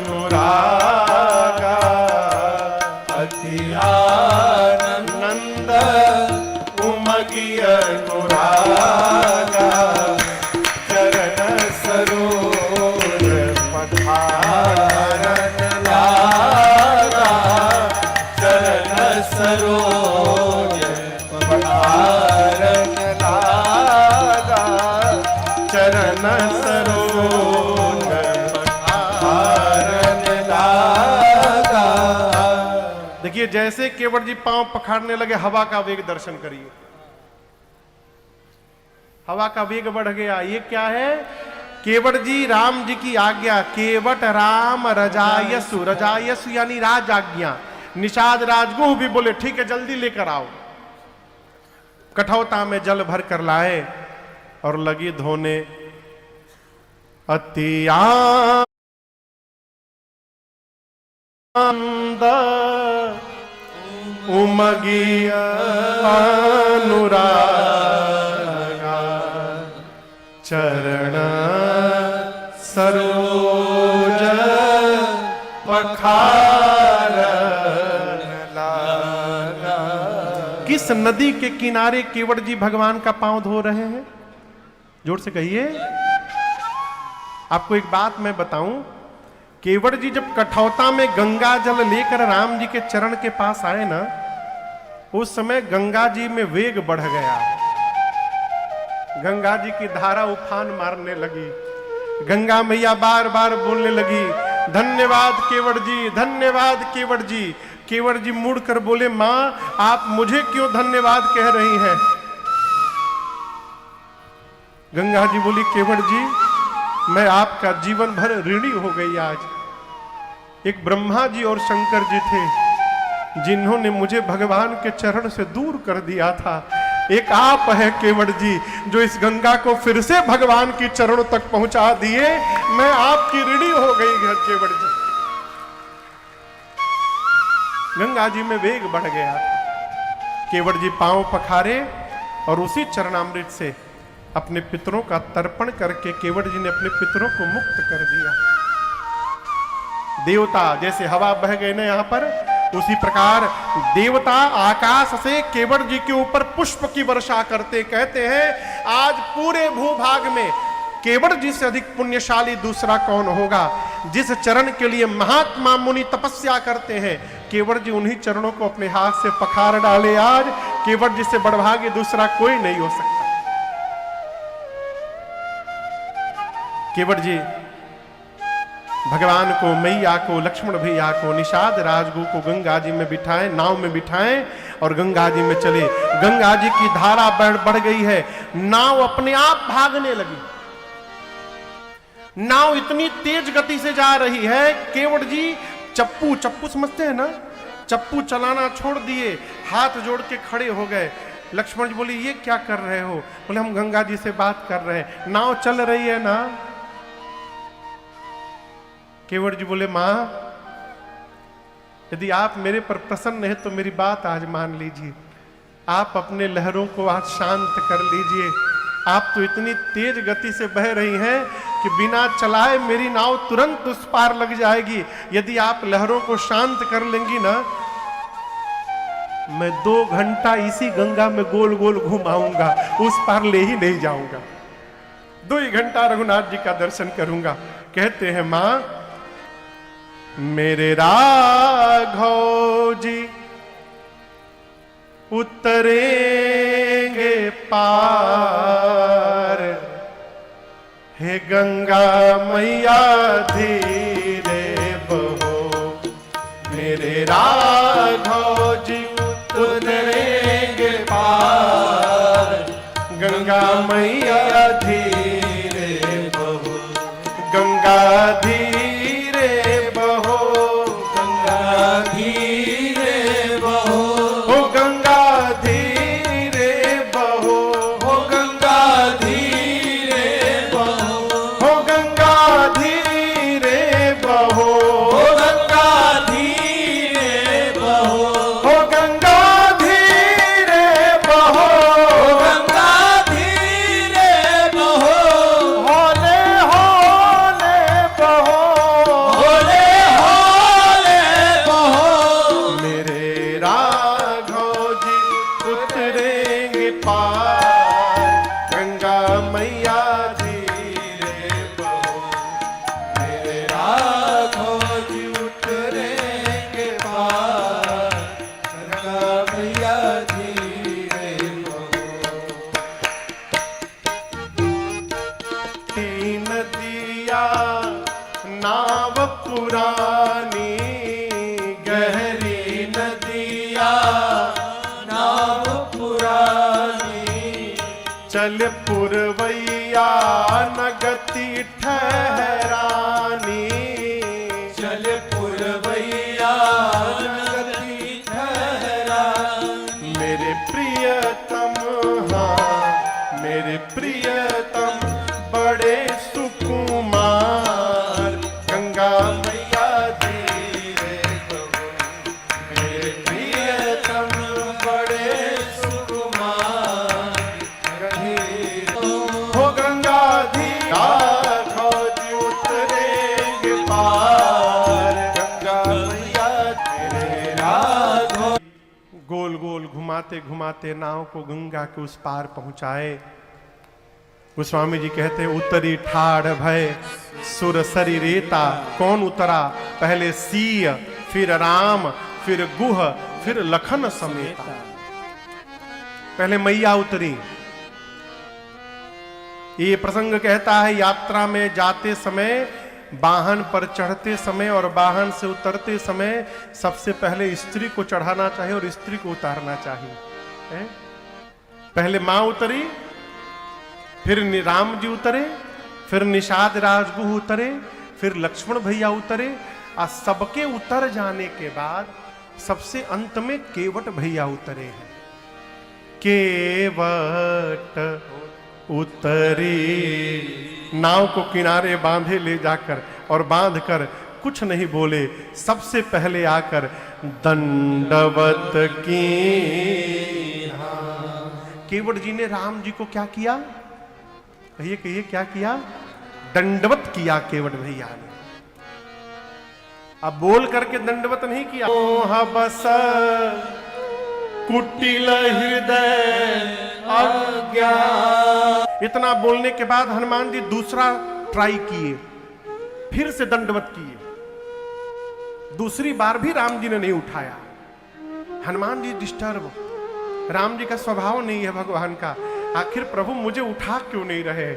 अनुरागा अति आनंद उमगी अनुरागा चरण सरोज पधारन लागा चरण सरोज पधारन लागा चरण सरोज पधारन लागा। देखिए जैसे केवट जी पांव पखाड़ने लगे हवा का वेग दर्शन करिए, हवा का वेग बढ़ गया। ये क्या है? केवट जी राम जी की आज्ञा, केवट राम रजायसु, रजायसु यानी राज आज्ञा। निषाद राजगुह भी बोले ठीक है जल्दी लेकर आओ। कठौता में जल भर कर लाए और लगी धोने। अति आनंद उमगी अनुरागा चरण सरोज पखारन लागा। किस नदी के किनारे केवट जी भगवान का पांव धो रहे हैं? जोर से कहिए। आपको एक बात मैं बताऊं, केवट जी जब कठौता में गंगा जल लेकर राम जी के चरण के पास आए ना, उस समय गंगा जी में वेग बढ़ गया। गंगा जी की धारा उफान मारने लगी। गंगा मैया बार बार बोलने लगी धन्यवाद केवट जी, धन्यवाद केवट जी। केवट जी मुड़कर बोले मां आप मुझे क्यों धन्यवाद कह रही हैं? गंगा जी बोली केवट जी मैं आपका जीवन भर ऋणी हो गई। आज एक ब्रह्मा जी और शंकर जी थे जिन्होंने मुझे भगवान के चरण से दूर कर दिया था। एक आप है केवट जी जो इस गंगा को फिर से भगवान की चरणों तक पहुंचा दिए। मैं आपकी ऋणी हो गई केवट जी। गंगा जी में वेग बढ़ गया था। केवट जी पांव पखारे और उसी चरणामृत से अपने पितरों का तर्पण करके केवट जी ने अपने पितरों को मुक्त कर दिया। देवता जैसे हवा बह गए ना यहां पर, उसी प्रकार देवता आकाश से केवट जी के ऊपर पुष्प की वर्षा करते। कहते हैं आज पूरे भूभाग में केवट जी से अधिक पुण्यशाली दूसरा कौन होगा? जिस चरण के लिए महात्मा मुनि तपस्या करते हैं, केवट जी उन्हीं चरणों को अपने हाथ से पखार डाले। आज केवट जी से बड़भागी दूसरा कोई नहीं हो सकता। केवट जी भगवान को, मैया को, लक्ष्मण भैया को, निषाद राजगु को गंगा जी में बिठाएं, नाव में बिठाएं और गंगा जी में चले। गंगा जी की धारा बढ़ गई है। नाव अपने आप भागने लगी। नाव इतनी तेज गति से जा रही है। केवट जी चप्पू समझते हैं ना, चप्पू चलाना छोड़ दिए, हाथ जोड़ के खड़े हो गए। लक्ष्मण जी बोले ये क्या कर रहे हो? बोले हम गंगा जी से बात कर रहे हैं। नाव चल रही है ना? केवट जी बोले मां यदि आप मेरे पर प्रसन्न हैं तो मेरी बात आज मान लीजिए। आप अपने लहरों को आज शांत कर लीजिए। आप तो इतनी तेज गति से बह रही हैं कि बिना चलाए मेरी नाव तुरंत उस पार लग जाएगी। यदि आप लहरों को शांत कर लेंगी ना, मैं 2 घंटा इसी गंगा में गोल गोल घुमाऊंगा, उस पार ले ही नहीं जाऊंगा। 2 ही घंटा रघुनाथ जी का दर्शन करूंगा। कहते हैं मां मेरे राघव जी उतरेंगे पार, हे गंगा मैया धीरे बहो। मेरे राघव जी उतरेंगे पार, गंगा मैया धीरे बहो। गंगा धीरे बहो, गंगा धीरे बहो, हो गंगा धीरे बहो, हो गंगा धीरे बहो, हो गंगा धीरे बहो, हो गंगा धीरे बहो, हो गंगा धीरे बहो, हो गंगा धीरे रानी, गहरी नदिया नाव पुरानी, चल पुरवैया न गति ठहरानी, चल पुरवैया नगति ठहरानी। मेरे प्रियतम, हाँ मेरे प्रियतम बड़े सुकुमार, गंगा मैया धीरे बहो। मेरे प्रियतम बड़े सुकुमार, हो गंगा धीरा खोज उतरेंगे पार, गंगा मैया तेरे राघो। गोल गोल घुमाते घुमाते नाव को गंगा के उस पार पहुंचाए। गोस्वामी जी कहते हैं, उतरी ठाड़ भय सुर सरी रेता। कौन उतरा? पहले सीय, फिर राम, फिर गुह, फिर लखन समेता। पहले मैया उतरी। ये प्रसंग कहता है, यात्रा में जाते समय, वाहन पर चढ़ते समय और वाहन से उतरते समय सबसे पहले स्त्री को चढ़ाना चाहिए और स्त्री को उतारना चाहिए। पहले मां उतरी, फिर राम जी उतरे, फिर निषाद राजगुह उतरे, फिर लक्ष्मण भैया उतरे, और सबके उतर जाने के बाद सबसे अंत में केवट भैया उतरे हैं। केवट उतरी, नाव को किनारे बांधे ले जाकर, और बांध कर कुछ नहीं बोले, सबसे पहले आकर दंडवत की। केवट जी ने राम जी को क्या किया? कहिए कहिए, क्या किया? दंडवत किया केवट भैया ने। अब बोल करके दंडवत नहीं किया। मोह बस कुटिल हृदय अज्ञान। इतना बोलने के बाद हनुमान जी दूसरा ट्राई किए, फिर से दंडवत किए। दूसरी बार भी राम जी ने नहीं उठाया। हनुमान जी डिस्टर्ब, राम जी का स्वभाव नहीं है भगवान का, आखिर प्रभु मुझे उठा क्यों नहीं रहे?